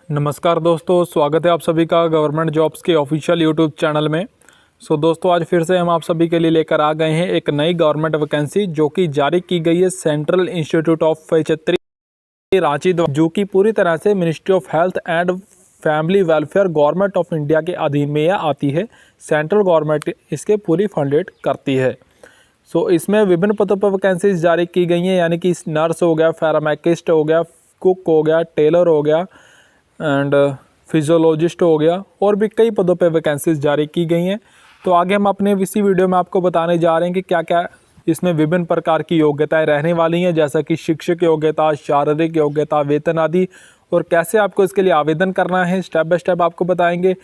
नमस्कार दोस्तों, स्वागत है आप सभी का गवर्नमेंट जॉब्स के ऑफिशियल यूट्यूब चैनल में। दोस्तों, आज फिर से हम आप सभी के लिए लेकर आ गए हैं एक नई गवर्नमेंट वैकेंसी जो कि जारी की गई है central institute of physiotherapy Ranchi द्वारा, जो कि पूरी तरह से ministry of health and family welfare government of India के अधीन में यह आती है। सेंट्रल गवर्नमेंट इसके पूरी फंडेड करती है। इसमें विभिन्न पदों पर वैकेंसीज जारी की गई हैं, यानी कि नर्स हो गया, फार्माकिस्ट हो गया, कुक हो गया, टेलर हो गया एंड फिजियोलॉजिस्ट हो गया, और भी कई पदों पे वैकेंसीज जारी की गई हैं। तो आगे हम अपने इसी वीडियो में आपको बताने जा रहे हैं कि क्या क्या इसमें विभिन्न प्रकार की योग्यताएं रहने वाली हैं, जैसा कि शिक्षक योग्यता, शारीरिक योग्यता, वेतन आदि, और कैसे आपको इसके लिए आवेदन करना है स्टेप बाय स्टेप आपको बताएंगे।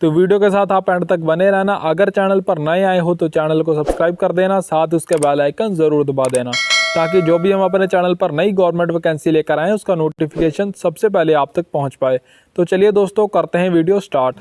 तो वीडियो के साथ आप एंड तक बने रहना। अगर चैनल पर नए आए हो तो चैनल को सब्सक्राइब कर देना, साथ उसके बेल आइकन ज़रूर दबा देना, ताकि जो भी हम अपने चैनल पर नई गवर्नमेंट वैकेंसी लेकर आएँ उसका नोटिफिकेशन सबसे पहले आप तक पहुंच पाए। तो चलिए दोस्तों, करते हैं वीडियो स्टार्ट।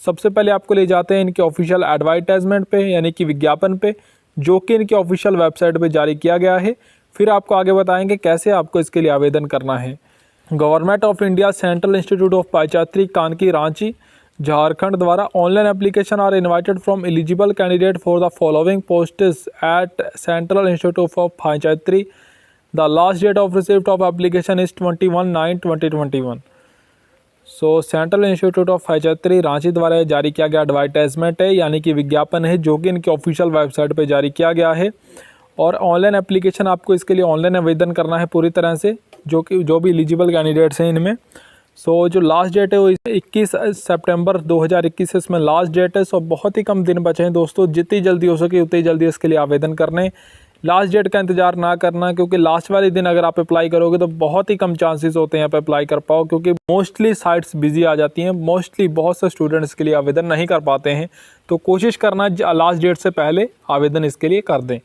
सबसे पहले आपको ले जाते हैं इनके ऑफिशियल एडवर्टाइजमेंट पे, यानी कि विज्ञापन पे, जो कि इनकी ऑफिशियल वेबसाइट पे जारी किया गया है। फिर आपको आगे बताएंगे कैसे आपको इसके लिए आवेदन करना है। Government of India central institute of physiotherapy कानकी रांची झारखंड द्वारा online application are invited from eligible candidate for the following posts at central institute of physiotherapy. The last date of receipt of application is 21/9/2021। Central institute of physiotherapy Ranchi द्वारा जारी किया गया advertisement है, यानी कि विज्ञापन है, जो कि इनकी ऑफिशियल वेबसाइट पर जारी किया गया है। और ऑनलाइन एप्लीकेशन आपको इसके लिए ऑनलाइन आवेदन करना है पूरी तरह से, जो भी एलिजिबल कैंडिडेट्स हैं इनमें। जो लास्ट डेट है वो 21 सितंबर 2021 इसमें लास्ट डेट है। बहुत ही कम दिन बचे हैं दोस्तों, जितनी जल्दी हो सके उतनी जल्दी इसके लिए आवेदन करने। लास्ट डेट का इंतजार ना करना, क्योंकि लास्ट वाले दिन अगर आप अप्लाई करोगे तो बहुत ही कम चांसेस होते हैं आप अप्लाई कर पाओ, क्योंकि मोस्टली साइट्स बिजी आ जाती हैं। मोस्टली बहुत से स्टूडेंट्स के लिए आवेदन नहीं कर पाते हैं। तो कोशिश करना लास्ट डेट से पहले आवेदन इसके लिए कर दें।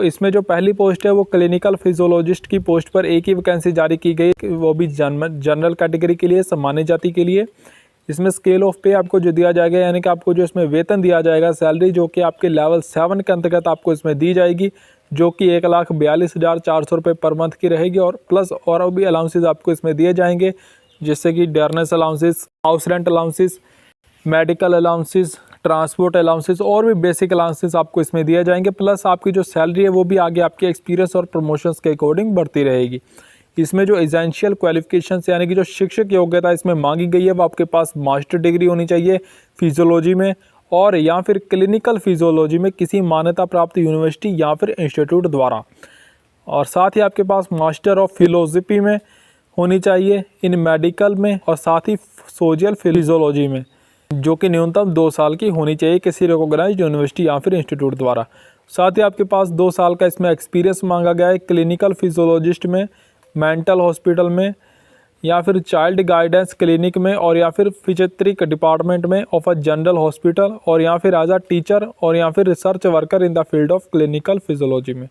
इसमें जो पहली पोस्ट है वो क्लिनिकल फिजियोलॉजिस्ट की पोस्ट पर एक ही वैकेंसी जारी की गई, वो भी जनरल कैटेगरी के लिए, सामान्य जाति के लिए। इसमें स्केल ऑफ पे आपको जो दिया जाएगा, यानी कि आपको जो इसमें वेतन दिया जाएगा, सैलरी, जो कि आपके लेवल 7 के अंतर्गत आपको इसमें दी जाएगी, जो कि 1,42,400 रुपये पर मंथ की रहेगी। और प्लस और भी अलाउंसेस आपको इसमें दिए जाएंगे, जैसे कि dearness allowances, house rent allowances, medical allowances, transport allowances, और भी बेसिक अलाउंसेस आपको इसमें दिए जाएंगे। प्लस आपकी जो सैलरी है वो भी आगे आपके एक्सपीरियंस और प्रमोशंस के अकॉर्डिंग बढ़ती रहेगी। इसमें जो एसेंशियल क्वालिफिकेशंस, यानी कि जो शिक्षक योग्यता इसमें मांगी गई है, वो आपके पास मास्टर डिग्री होनी चाहिए फिजियोलॉजी में, और या फिर क्लिनिकल फिजियोलॉजी में किसी मान्यता प्राप्त यूनिवर्सिटी या फिर इंस्टीट्यूट द्वारा। और साथ ही आपके पास मास्टर ऑफ फिलोसफी में होनी चाहिए, इन मेडिकल में, और साथ ही सोशल फिजियोलॉजी में, जो कि न्यूनतम 2 साल की होनी चाहिए किसी रिकॉग्नाइज्ड यूनिवर्सिटी या फिर इंस्टीट्यूट द्वारा। साथ ही आपके पास 2 साल का इसमें एक्सपीरियंस मांगा गया है क्लिनिकल फिजियोलॉजिस्ट में, मेंटल हॉस्पिटल में, या फिर चाइल्ड गाइडेंस क्लिनिक में, और या फिर फिजियोथेरेपी डिपार्टमेंट में ऑफ अ जनरल हॉस्पिटल, और या फिर एज अ टीचर, और या फिर research worker in the field of clinical physiology में।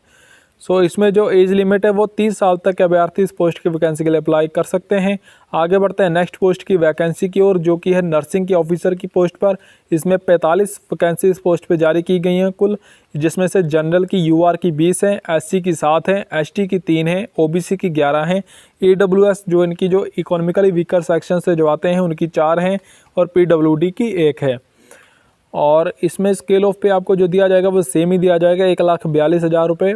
इसमें जो एज लिमिट है वो 30 साल तक अभ्यर्थी इस पोस्ट की वैकेंसी के लिए अप्लाई कर सकते हैं। आगे बढ़ते हैं नेक्स्ट पोस्ट की वैकेंसी की ओर, जो कि है नर्सिंग के ऑफिसर की पोस्ट पर। इसमें 45 वैकेंसी इस पोस्ट पे जारी की गई हैं कुल, जिसमें से जनरल की UR की 20 हैं, SC की 7 हैं, ST की 3 हैं, OBC की 11 हैं, AWS जो इनकी जो इकोनॉमिकली वीकर सेक्शन से जो आते हैं उनकी 4 हैं, और PWD की 1 है। और इसमें स्केल ऑफ पे आपको जो दिया जाएगा वो सेम ही दिया जाएगा, 1,42,000 रुपये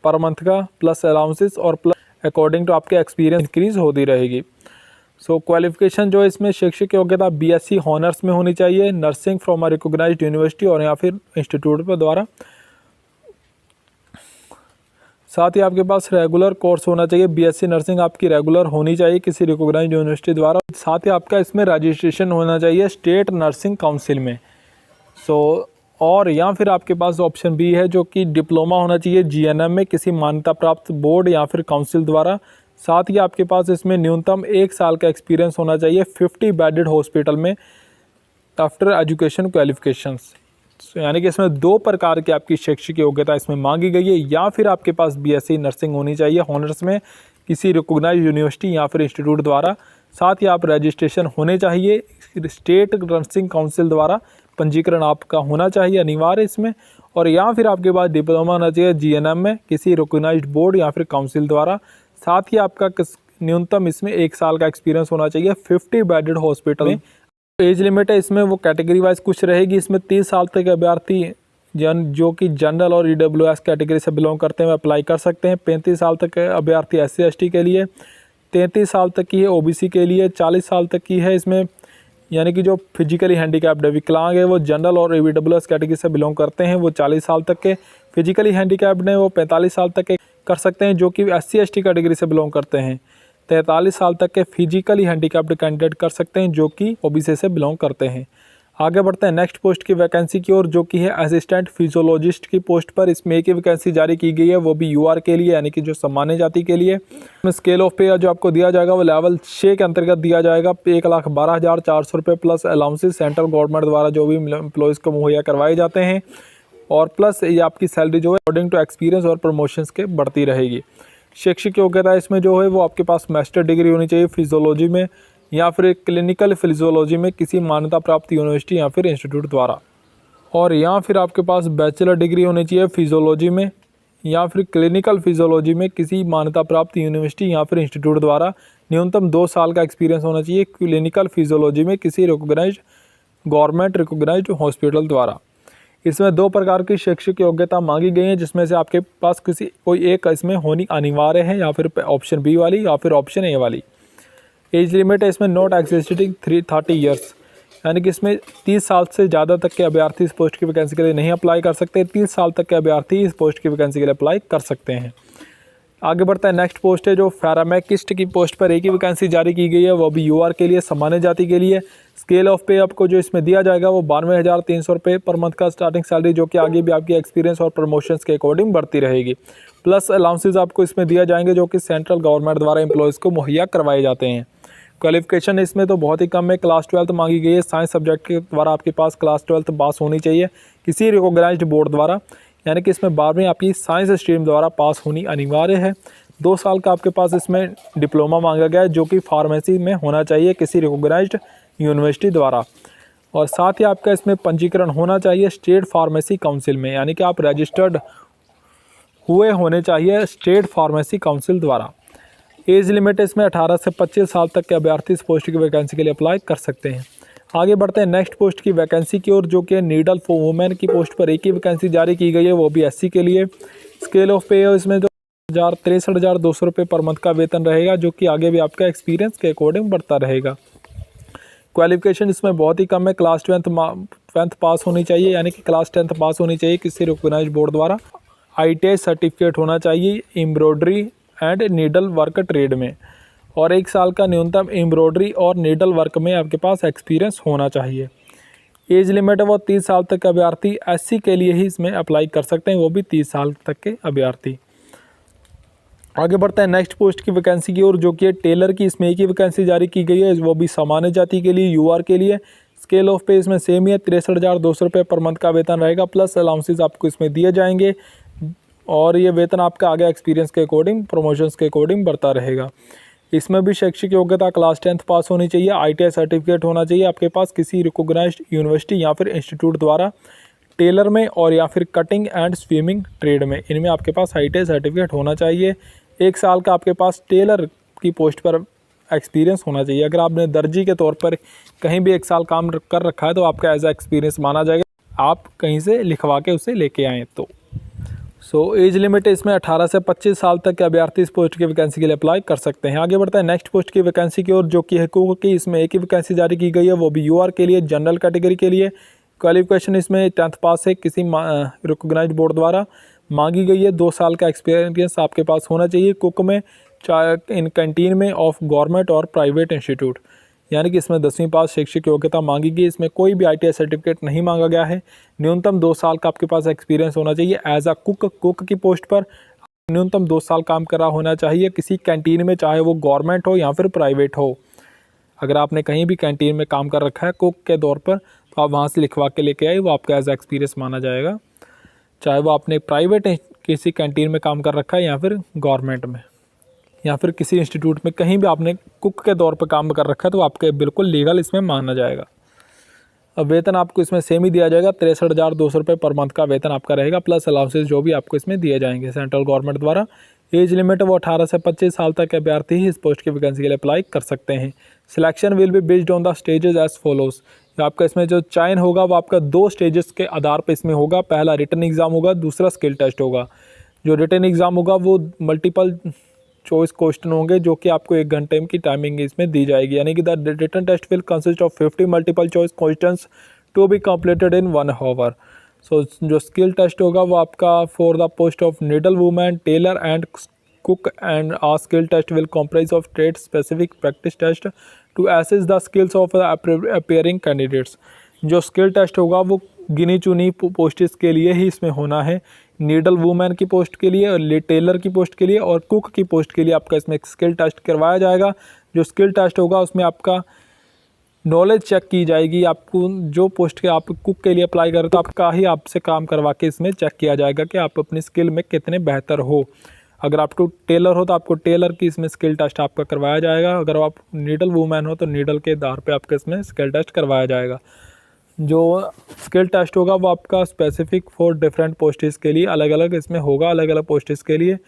पर मंथ का, प्लस अलाउंसेस, और प्लस अकॉर्डिंग टू आपके एक्सपीरियंस इंक्रीज होती रहेगी। क्वालिफिकेशन जो है इसमें शिक्षक योग्यता BSc हॉनर्स में होनी चाहिए, nursing from a recognised university और या फिर इंस्टीट्यूट पर द्वारा। साथ ही आपके पास रेगुलर कोर्स होना चाहिए, BSc नर्सिंग आपकी रेगुलर होनी चाहिए किसी रिकॉग्नाइज्ड यूनिवर्सिटी द्वारा। साथ ही आपका इसमें रजिस्ट्रेशन होना चाहिए स्टेट नर्सिंग काउंसिल में। और या फिर आपके पास ऑप्शन बी है, जो कि डिप्लोमा होना चाहिए GNM में किसी मान्यता प्राप्त बोर्ड या फिर काउंसिल द्वारा। साथ ही आपके पास इसमें न्यूनतम 1 साल का एक्सपीरियंस होना चाहिए 50 बेडेड हॉस्पिटल में आफ्टर एजुकेशन क्वालिफिकेशंस। यानी कि इसमें 2 प्रकार की आपकी शैक्षिक योग्यता इसमें मांगी गई है, या फिर आपके पास BSc नर्सिंग होनी चाहिए हॉनर्स में किसी रिकॉग्नाइज्ड यूनिवर्सिटी या फिर इंस्टीट्यूट द्वारा। साथ ही आप रजिस्ट्रेशन होने चाहिए, स्टेट नर्सिंग काउंसिल द्वारा पंजीकरण आपका होना चाहिए अनिवार्य इसमें। और या फिर आपके पास डिप्लोमा होना चाहिए जीएनएम में किसी रिकॉग्नाइज्ड बोर्ड या फिर काउंसिल द्वारा। साथ ही आपका न्यूनतम इसमें 1 साल का एक्सपीरियंस होना चाहिए 50 बेडेड हॉस्पिटल में। एज लिमिट है इसमें वो कैटेगरी वाइज कुछ रहेगी। इसमें 30 साल तक अभ्यर्थी जो कि जनरल और ईडब्ल्यूएस कैटेगरी से बिलोंग करते हैं अप्लाई कर सकते हैं। 35 साल तक अभ्यर्थी SC/ST के लिए, 33 साल तक की है OBC के लिए, 40 साल तक की है इसमें यानी कि जो फिजिकली हैंडीकैप्ड विकलांग है वो जनरल और ईडब्ल्यूएस कैटेगरी से बिलोंग करते हैं, वो 40 साल तक के। फिजिकली हैंडीकैप्ड हैं वो 45 साल तक के कर सकते हैं जो कि SC/ST कैटेगरी से बिलोंग करते हैं। 43 साल तक के फिजिकली हैंडीकैप्ड कैंडिडेट कर सकते हैं जो कि OBC से बिलोंग करते हैं। आगे बढ़ते हैं नेक्स्ट पोस्ट की वैकेंसी की ओर, जो कि है असिस्टेंट फिजियोलॉजिस्ट की पोस्ट पर। इसमें एक ही वैकेंसी जारी की गई है, वो भी UR के लिए यानी कि जो सामान्य जाति के लिए। स्केल ऑफ पे जो आपको दिया जाएगा वो लेवल 6 के अंतर्गत दिया जाएगा। 1,12,400 रुपये प्लस अलाउंसेस सेंट्रल गवर्नमेंट द्वारा जो भी एम्प्लॉयज़ को मुहैया करवाए जाते हैं, और प्लस ये आपकी सैलरी जो है अकॉर्डिंग टू एक्सपीरियंस और प्रमोशंस के बढ़ती रहेगी। शैक्षिक योग्यता इसमें जो है वो आपके पास मास्टर डिग्री होनी चाहिए फिजियोलॉजी में या फिर क्लिनिकल फिजियोलॉजी में किसी मान्यता प्राप्त यूनिवर्सिटी या फिर इंस्टीट्यूट द्वारा, और या फिर आपके पास बैचलर डिग्री होनी चाहिए फिजियोलॉजी में या फिर क्लिनिकल फिजियोलॉजी में किसी मान्यता प्राप्त यूनिवर्सिटी या फिर इंस्टीट्यूट द्वारा। न्यूनतम 2 साल का एक्सपीरियंस होना चाहिए क्लिनिकल फिजियोलॉजी में किसी रिकॉग्नाइज्ड गवर्नमेंट रिकॉग्नाइज्ड हॉस्पिटल द्वारा। इसमें 2 प्रकार की शैक्षिक योग्यता मांगी गई है, जिसमें से आपके पास कोई एक इसमें होनी अनिवार्य है, या फिर ऑप्शन बी वाली या फिर ऑप्शन ए वाली। एज लिमिट है इसमें नॉट एक्सिस्टिंग 30 ईयर्स, यानी कि इसमें 30 साल से ज़्यादा तक के अभ्यर्थी इस पोस्ट की वैकेंसी के लिए नहीं अप्लाई कर सकते। 30 साल तक के अभ्यर्थी इस पोस्ट की वैकेंसी के लिए अप्लाई कर सकते हैं। आगे बढ़ता है नेक्स्ट पोस्ट है जो फार्माकिस्ट की पोस्ट पर एक ही वैकेंसी जारी की गई है, वो भी UR के लिए सामान्य जाति के लिए। स्केल ऑफ पे आपको जो इसमें दिया जाएगा वो 92,300 रुपये पर मंथ का स्टार्टिंग सैलरी, जो कि आगे भी आपकी एक्सपीरियंस और प्रमोशंस के अकॉर्डिंग बढ़ती रहेगी। प्लस अलाउंसेस आपको इसमें दिया जाएंगे जो कि सेंट्रल गवर्नमेंट द्वारा एम्प्लॉयज़ को मुहैया करवाए जाते हैं। क्वालिफिकेशन इसमें तो बहुत ही कम है, क्लास 12 मांगी गई है। साइंस सब्जेक्ट के द्वारा आपके पास क्लास 12 पास होनी चाहिए किसी रिकॉग्नाइज्ड बोर्ड द्वारा, यानी कि इसमें 12वीं आपकी साइंस स्ट्रीम द्वारा पास होनी अनिवार्य है। 2 साल का आपके पास इसमें डिप्लोमा मांगा गया है जो कि फार्मेसी में होना चाहिए किसी रिकॉग्नाइज्ड यूनिवर्सिटी द्वारा, और साथ ही आपका इसमें पंजीकरण होना चाहिए स्टेट फार्मेसी काउंसिल में, यानी कि आप रजिस्टर्ड हुए होने चाहिए स्टेट फार्मेसी काउंसिल द्वारा। एज लिमिट इसमें 18 से 25 साल तक के अभ्यर्थी इस पोस्ट की वैकेंसी के लिए अप्लाई कर सकते हैं। आगे बढ़ते हैं नेक्स्ट पोस्ट की वैकेंसी की ओर, जो कि नीडल फॉर वुमेन की पोस्ट पर एक ही वैकेंसी जारी की गई है, वो भी SC के लिए। स्केल ऑफ पे इसमें जो 63,200 रुपये पर मंथ का वेतन रहेगा, जो कि आगे भी आपका एक्सपीरियंस के अकॉर्डिंग बढ़ता रहेगा। क्वालिफिकेशन इसमें बहुत ही कम है, क्लास 12th पास होनी चाहिए, यानी कि क्लास 10th पास होनी चाहिए किसी रिकॉग्नाइज्ड बोर्ड द्वारा। ITI सर्टिफिकेट होना चाहिए embroidery and needle work trade में, और 1 साल का न्यूनतम एम्ब्रॉयडरी और नीडल वर्क में आपके पास एक्सपीरियंस होना चाहिए। एज लिमिट है वो 30 साल तक के अभ्यर्थी SC के लिए ही इसमें अप्लाई कर सकते हैं, वो भी 30 साल तक के अभ्यर्थी। आगे बढ़ते हैं नेक्स्ट पोस्ट की वैकेंसी की ओर, जो कि टेलर की। इसमें एक ही वैकेंसी जारी की गई है, वो भी सामान्य जाति के लिए UR के लिए। स्केल ऑफ पे इसमें सेम ही है, 63,200 रुपये पर मंथ का वेतन रहेगा, प्लस अलाउंसेस आपको इसमें दिए जाएंगे, और ये वेतन आपका आगे एक्सपीरियंस के अकॉर्डिंग प्रमोशंस के अकॉर्डिंग बढ़ता रहेगा। इसमें भी शैक्षिक योग्यता क्लास 10th पास होनी चाहिए, ITI सर्टिफिकेट होना चाहिए आपके पास किसी रिकॉग्नाइज्ड यूनिवर्सिटी या फिर इंस्टीट्यूट द्वारा। टेलर में और या फिर कटिंग एंड स्विमिंग ट्रेड में, इनमें आपके पास ITI सर्टिफिकेट होना चाहिए। 1 साल का आपके पास टेलर की पोस्ट पर एक्सपीरियंस होना चाहिए। अगर आपने दर्जी के तौर पर कहीं भी 1 साल काम कर रखा है तो आपका एज एक्सपीरियंस माना जाएगा, आप कहीं से लिखवा के उसे लेके आएँ तो। एज लिमिट इसमें 18 से 25 साल तक के अभ्यर्थी इस पोस्ट की वैकेंसी के लिए अप्लाई कर सकते हैं। आगे बढ़ता है नेक्स्ट पोस्ट की वैकेंसी की ओर, जो कि है कुक की। इसमें एक ही वैकेंसी जारी की गई है, वो भी UR के लिए जनरल कैटेगरी के लिए। क्वालिफिकेशन इसमें 10th पास है किसी रिकॉग्नाइज्ड बोर्ड द्वारा मांगी गई है। 2 साल का एक्सपीरियंस आपके पास होना चाहिए कुक में, चाहे इन कैंटीन में ऑफ गवर्नमेंट और प्राइवेट इंस्टीट्यूट, यानी कि इसमें 10वीं पास शैक्षिक योग्यता मांगी गई। इसमें कोई भी ITI सर्टिफिकेट नहीं मांगा गया है। न्यूनतम 2 साल का आपके पास एक्सपीरियंस होना चाहिए एज अ कुक की पोस्ट पर। न्यूनतम 2 साल काम करा होना चाहिए किसी कैंटीन में, चाहे वो गवर्नमेंट हो या फिर प्राइवेट हो। अगर आपने कहीं भी कैंटीन में काम कर रखा है कुक के तौर पर, तो आप वहाँ से लिखवा के लेके आए, वो आपका एज एक्सपीरियंस माना जाएगा, चाहे वो आपने प्राइवेट किसी कैंटीन में काम कर रखा है या फिर गवर्नमेंट में। या फिर किसी इंस्टीट्यूट में कहीं भी आपने कुक के तौर पर काम कर रखा है तो आपके बिल्कुल लीगल इसमें माना जाएगा। अब वेतन आपको इसमें सेम ही दिया जाएगा, 63,200 रुपये पर मंथ का वेतन आपका रहेगा, प्लस अलाउंसेस जो भी आपको इसमें दिए जाएंगे सेंट्रल गवर्नमेंट द्वारा। एज लिमिट वो 18 से 25 साल तक के अभ्यर्थी ही इस पोस्ट की वैकेंसी के लिए अप्लाई कर सकते हैं। Selection will be based on the stages as follows. आपका इसमें जो चयन होगा वो आपका 2 स्टेजेस के आधार पर इसमें होगा। पहला रिटन एग्ज़ाम होगा, दूसरा स्किल टेस्ट होगा। जो रिटन एग्ज़ाम होगा वो मल्टीपल चॉइस क्वेश्चन होंगे जो कि आपको 1 घंटे की टाइमिंग इसमें दी जाएगी, यानी कि the written test will consist of 50 multiple choice questions to be completed in 1 hour. So जो स्किल टेस्ट होगा वो आपका for the post of needle woman, tailor and cook and a skill test will comprise of trade specific practice test to assess the skills of appearing candidates. जो skill test होगा वो गिनी चुनी posts के लिए ही इसमें होना है। नीडल वूमेन की पोस्ट के लिए, और टेलर की पोस्ट के लिए और कुक की पोस्ट के लिए आपका इसमें स्किल टेस्ट करवाया जाएगा। जो स्किल टेस्ट होगा उसमें आपका नॉलेज चेक की जाएगी। आपको जो पोस्ट के आप कुक के लिए अप्लाई करें तो आपका ही आपसे काम करवा के इसमें चेक किया जाएगा कि आप अपनी स्किल में कितने बेहतर हो। अगर आप टेलर हो तो आपको टेलर की इसमें स्किल टेस्ट आपका करवाया जाएगा। अगर आप नीडल वूमेन हो तो नीडल के आधार पे आपका इसमें स्किल टेस्ट करवाया जाएगा। जो स्किल टेस्ट होगा वो आपका स्पेसिफिक फॉर डिफरेंट पोस्ट्स के लिए अलग अलग इसमें होगा, अलग अलग पोस्ट्स के लिए।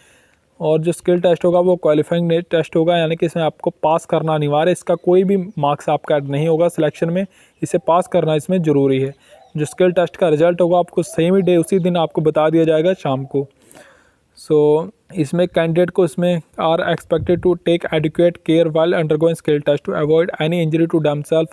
और जो स्किल टेस्ट होगा वो क्वालिफाइंग टेस्ट होगा, यानी कि इसमें आपको पास करना अनिवार्य है। इसका कोई भी मार्क्स आपका ऐड नहीं होगा सिलेक्शन में, इसे पास करना इसमें ज़रूरी है। जो स्किल टेस्ट का रिजल्ट होगा आपको सेम ही डे उसी दिन आपको बता दिया जाएगा शाम को। इसमें कैंडिडेट को इसमें are expected to take adequate care while undergoing skill test to avoid any injury to themselves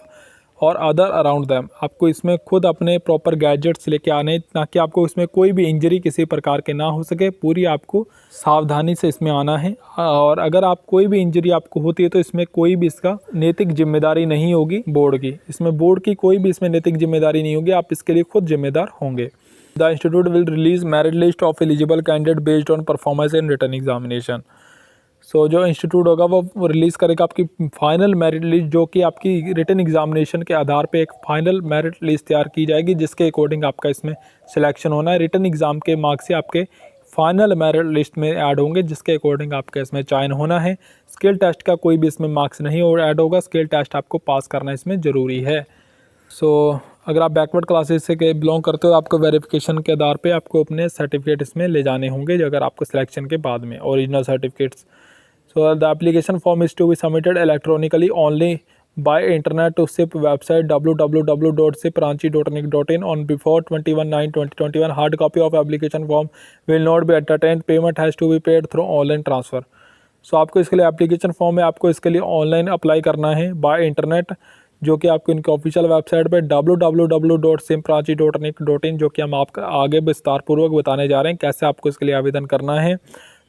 और अदर अराउंड देम। आपको इसमें खुद अपने प्रॉपर गैजेट्स लेके आने, ताकि आपको इसमें कोई भी इंजरी किसी प्रकार के ना हो सके। पूरी आपको सावधानी से इसमें आना है, और अगर आप कोई भी इंजरी आपको होती है तो इसमें कोई भी इसका नैतिक जिम्मेदारी नहीं होगी बोर्ड की। इसमें बोर्ड की कोई भी इसमें नैतिक जिम्मेदारी नहीं होगी, आप इसके लिए खुद जिम्मेदार होंगे। The institute will release merit list of eligible candidate based on performance in written examination. सो जो इंस्टीट्यूट होगा वो रिलीज़ करेगा आपकी फाइनल मेरिट लिस्ट, जो कि आपकी रिटन एग्जामिनेशन के आधार पे एक फाइनल मेरिट लिस्ट तैयार की जाएगी, जिसके अकॉर्डिंग आपका इसमें सिलेक्शन होना है। रिटन एग्ज़ाम के मार्क्स से आपके फाइनल मेरिट लिस्ट में ऐड होंगे, जिसके अकॉर्डिंग आपका इसमें चयन होना है। स्किल टेस्ट का कोई भी इसमें मार्क्स नहीं और ऐड होगा, स्किल टेस्ट आपको पास करना इसमें ज़रूरी है। अगर आप बैकवर्ड क्लासेस से बिलोंग करते हो तो आपको वेरिफिकेशन के आधार पे आपको अपने सर्टिफिकेट इसमें ले जाने होंगे, अगर आपको सिलेक्शन के बाद में original certificates. The application form is to be submitted electronically only by internet to SIP website www.sipranchi.nic.in on before 21/9/2021। Hard copy of application form will not be entertained, payment has to be paid through online transfer. आपको इसके लिए application form है, आपको इसके लिए online apply करना है bye internet, जो कि आपको इनकी ऑफिशियल वेबसाइट पे www.simpranchi.nic.in, जो कि हम आपका आगे विस्तार पूर्वक बताने जा रहे हैं कैसे आपको इसके लिए आवेदन करना है,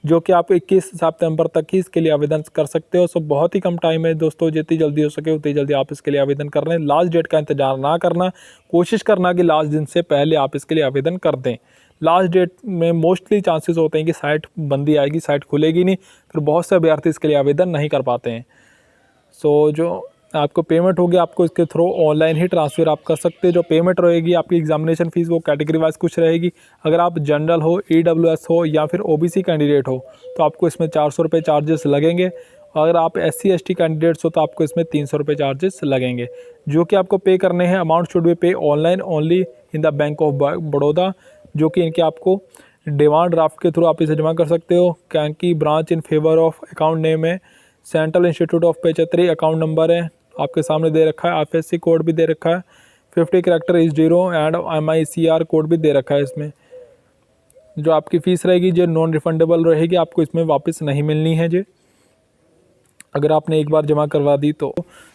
जो कि आप 21 सितंबर तक ही इसके लिए आवेदन कर सकते हो। बहुत ही कम टाइम है दोस्तों, जितनी जल्दी हो सके उतनी जल्दी आप इसके लिए आवेदन कर लें। लास्ट डेट का इंतजार ना करना, कोशिश करना कि लास्ट दिन से पहले आप इसके लिए आवेदन कर दें। लास्ट डेट में मोस्टली चांसेस होते हैं कि साइट बंदी आएगी, साइट खुलेगी नहीं, फिर बहुत से अभ्यर्थी इसके लिए आवेदन नहीं कर पाते हैं। जो आपको पेमेंट होगी आपको इसके थ्रू ऑनलाइन ही ट्रांसफ़र आप कर सकते हैं। जो पेमेंट रहेगी आपकी एग्जामिनेशन फ़ीस वो कैटेगरी वाइज कुछ रहेगी। अगर आप जनरल हो, EWS हो या फिर OBC कैंडिडेट हो तो आपको इसमें 400 रुपये चार्जेस लगेंगे। अगर आप SC ST कैंडिडेट्स हो तो आपको इसमें 300 रुपये चार्जेस लगेंगे, जो कि आपको पे करने हैं। अमाउंट शुड बी पे online only in the bank of Baroda, जो कि इनके आपको डिमांड ड्राफ्ट के थ्रू आप इसे जमा कर सकते हो। कैंकी branch in favour of account name है सेंट्रल इंस्टीट्यूट ऑफ पेचत्री, अकाउंट नंबर है आपके सामने दे रखा है, IFSC कोड भी दे रखा है, 50 कैरेक्टर इस 0 एंड MICR कोड भी दे रखा है। इसमें जो आपकी फ़ीस रहेगी जो नॉन रिफंडेबल रहेगी, आपको इसमें वापस नहीं मिलनी है जी, अगर आपने एक बार जमा करवा दी तो।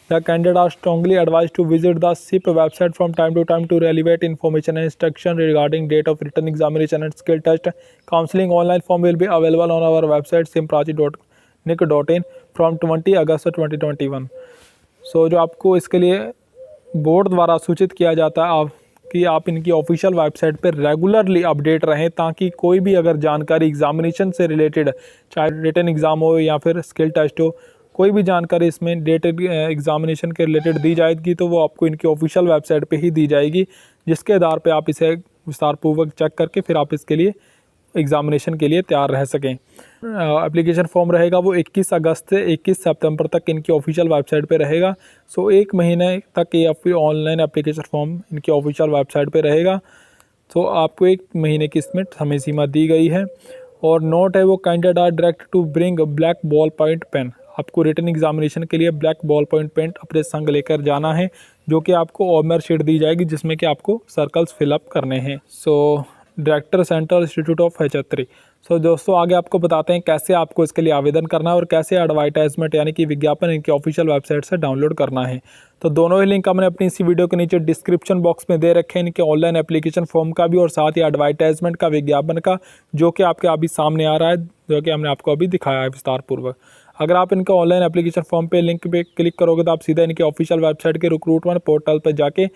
The candidate are strongly advised to visit the SIP website from time to time to relevant information and instruction regarding date of written examination and skill test. Counselling online form will be available on our website simpranchi.nic.in from 20 August 2021। जो आपको इसके लिए board द्वारा सूचित किया जाता है कि आप इनकी ऑफिशियल वेबसाइट पर रेगुलरली अपडेट रहें, ताकि कोई भी अगर जानकारी एग्जामिनेशन से रिलेटेड, चाहे रिटन एग्ज़ाम हो या फिर स्किल टेस्ट हो, कोई भी जानकारी इसमें डेट एग्जामिनेशन के रिलेटेड दी जाएगी तो वो आपको इनकी ऑफिशियल वेबसाइट पे ही दी जाएगी, जिसके आधार पे आप इसे विस्तारपूर्वक चेक करके फिर आप इसके लिए एग्ज़ामिनेशन के लिए तैयार रह सकें। एप्लीकेशन फॉर्म रहेगा वो 21 अगस्त से 21 सितंबर तक इनकी ऑफिशियल वेबसाइट पे रहेगा। सो 1 महीने तक ये ऑनलाइन एप्लीकेशन फॉर्म इनकी ऑफिशियल वेबसाइट पे रहेगा। तो आपको 1 महीने की इसमें समय सीमा दी गई है। और नोट है वो candidate are direct to bring black ball point pen. आपको रिटन एग्जामिनेशन के लिए ब्लैक बॉल पॉइंट पेन अपने संग लेकर जाना है, जो कि आपको ओमर शीट दी जाएगी जिसमें कि आपको सर्कल्स फिलअप करने हैं। So director central institute of HR3। सो दोस्तों आगे आपको बताते हैं कैसे आपको इसके लिए आवेदन करना है और कैसे एडवर्टाइजमेंट यानी कि विज्ञापन इनकी ऑफिशियल वेबसाइट से डाउनलोड करना है। तो दोनों ही लिंक हमने अपनी इसी वीडियो के नीचे डिस्क्रिप्शन बॉक्स में दे रखे हैं, इनके ऑनलाइन एप्लीकेशन फॉर्म का भी और साथ ही एडवर्टाइजमेंट का, विज्ञापन का, जो कि आपके अभी सामने आ रहा है, जो कि हमने आपको अभी दिखाया है विस्तारपूर्वक। अगर आप इनका ऑनलाइन एप्लीकेशन फॉर्म पे लिंक पे क्लिक करोगे तो आप सीधा इनके ऑफिशियल वेबसाइट के रिक्रूटमेंट पोर्टल पर जाके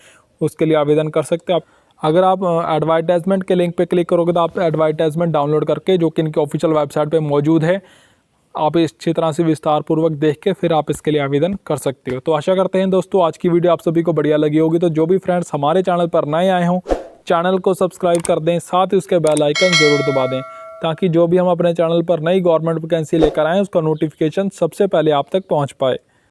उसके लिए आवेदन कर सकते हो। अगर आप एडवर्टाइजमेंट के लिंक पे क्लिक करोगे तो आप एडवर्टाइजमेंट डाउनलोड करके, जो कि इनकी ऑफिशियल वेबसाइट पे मौजूद है, आप अच्छी तरह से विस्तारपूर्वक देख के फिर आप इसके लिए आवेदन कर सकते हो। तो आशा करते हैं दोस्तों आज की वीडियो आप सभी को बढ़िया लगी होगी। तो जो भी फ्रेंड्स हमारे चैनल पर नए आए हों, चैनल को सब्सक्राइब कर दें, साथ ही उसके बेल आइकन ज़रूर दबा दें, ताकि जो भी हम अपने चैनल पर नई गवर्नमेंट वैकेंसी लेकर आएँ उसका नोटिफिकेशन सबसे पहले आप तक पहुँच पाए।